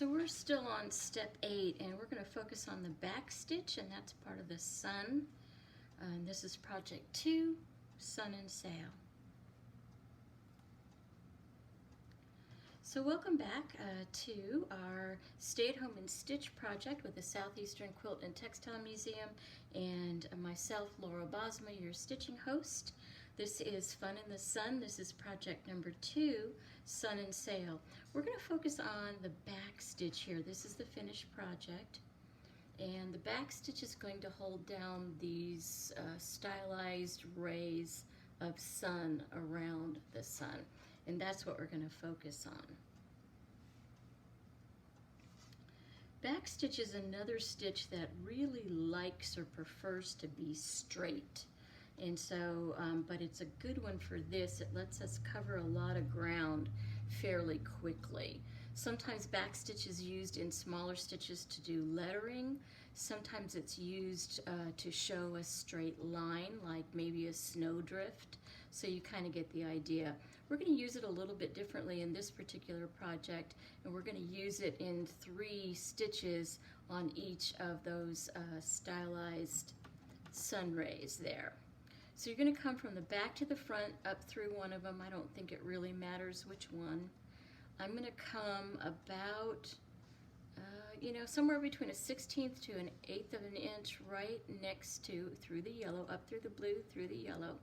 So we're still on step 8, and we're going to focus on the back stitch, and that's part of the sun. And this is project 2, Sun and Sail. So welcome back to our Stay at Home and Stitch project with the Southeastern Quilt and Textile Museum, and myself, Laura Bosma, your stitching host. This is Fun in the Sun. This is project number 2, Sun and Sail. We're going to focus on the back stitch here. This is the finished project, and the back stitch is going to hold down these stylized rays of sun around the sun, and that's what we're going to focus on. Back stitch is another stitch that really likes or prefers to be straight. And so, but it's a good one for this. It lets us cover a lot of ground fairly quickly. Sometimes back stitch is used in smaller stitches to do lettering. Sometimes it's used to show a straight line, like maybe a snowdrift. So you kind of get the idea. We're going to use it a little bit differently in this particular project, and we're going to use it in 3 stitches on each of those stylized sun rays there. So you're going to come from the back to the front up through one of them. I don't think it really matters which one. I'm going to come about, somewhere between a 1/16 to an 1/8 of an inch right next to, through the yellow, up through the blue, through the yellow.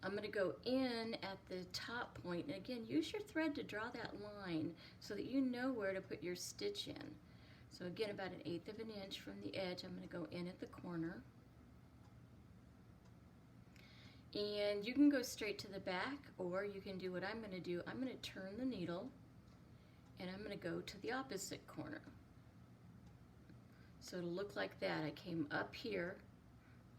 I'm going to go in at the top point, and again, use your thread to draw that line so that you know where to put your stitch in. So again, about an 1/8 of an inch from the edge, I'm going to go in at the corner. And you can go straight to the back, or you can do what I'm going to do. I'm going to turn the needle, and I'm going to go to the opposite corner. So it'll look like that. I came up here,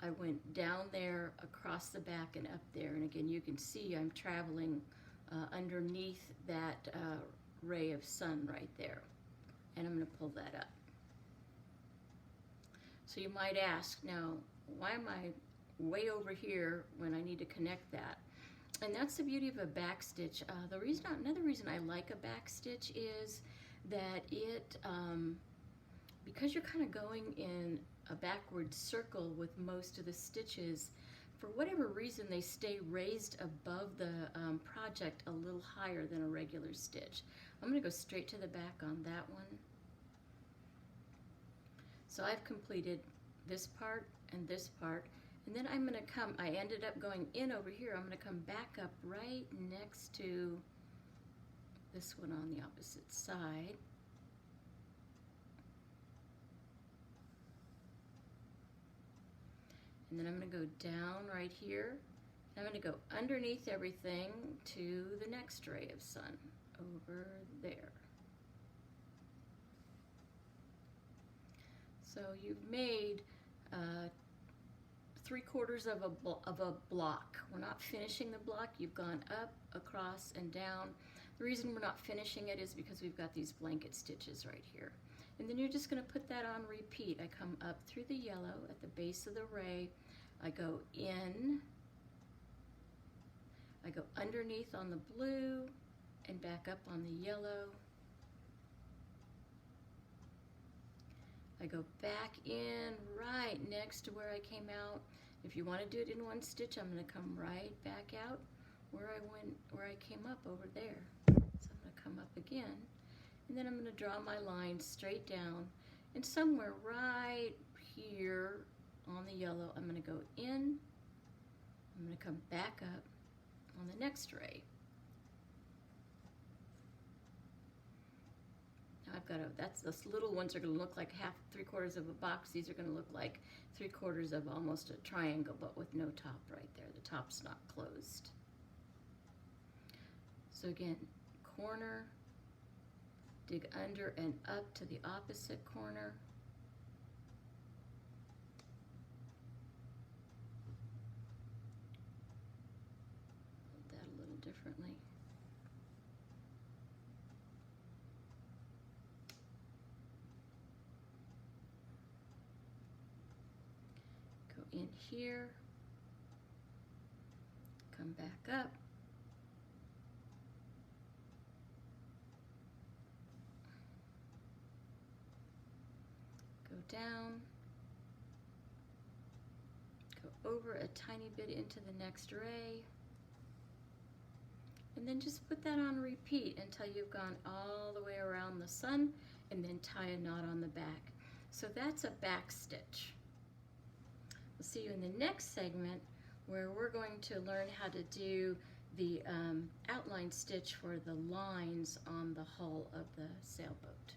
I went down there, across the back, and up there. And again, you can see I'm traveling underneath that ray of sun right there. And I'm going to pull that up. So you might ask, now, why am I way over here when I need to connect that? And that's the beauty of a back stitch. Another reason I like a back stitch is that it, because you're kind of going in a backward circle with most of the stitches, for whatever reason they stay raised above the project a little higher than a regular stitch. I'm going to go straight to the back on that one. So I've completed this part and this part, and then I'm going to come, I ended up going in over here, I'm going to come back up right next to this one on the opposite side. And then I'm going to go down right here. I'm going to go underneath everything to the next ray of sun over there. So you've made 3/4 of a block. We're not finishing the block. You've gone up, across, and down. The reason we're not finishing it is because we've got these blanket stitches right here. And then you're just going to put that on repeat. I come up through the yellow at the base of the ray. I go in. I go underneath on the blue and back up on the yellow. I go back in right next to where I came out. If you want to do it in one stitch, I'm going to come right back out where I came up over there. So I'm going to come up again, and then I'm going to draw my line straight down, and somewhere right here on the yellow, I'm going to go in. I'm going to come back up on the next ray. I've got those little ones are going to look like 3/4 of a box. These are going to look like 3/4 of almost a triangle, but with no top right there. The top's not closed. So again, corner, dig under and up to the opposite corner. Hold that a little differently. In here, come back up, down, go over a tiny bit into the next ray, and then just put that on repeat until you've gone all the way around the sun, and then tie a knot on the back. So that's a back stitch. We'll see you in the next segment where we're going to learn how to do the outline stitch for the lines on the hull of the sailboat.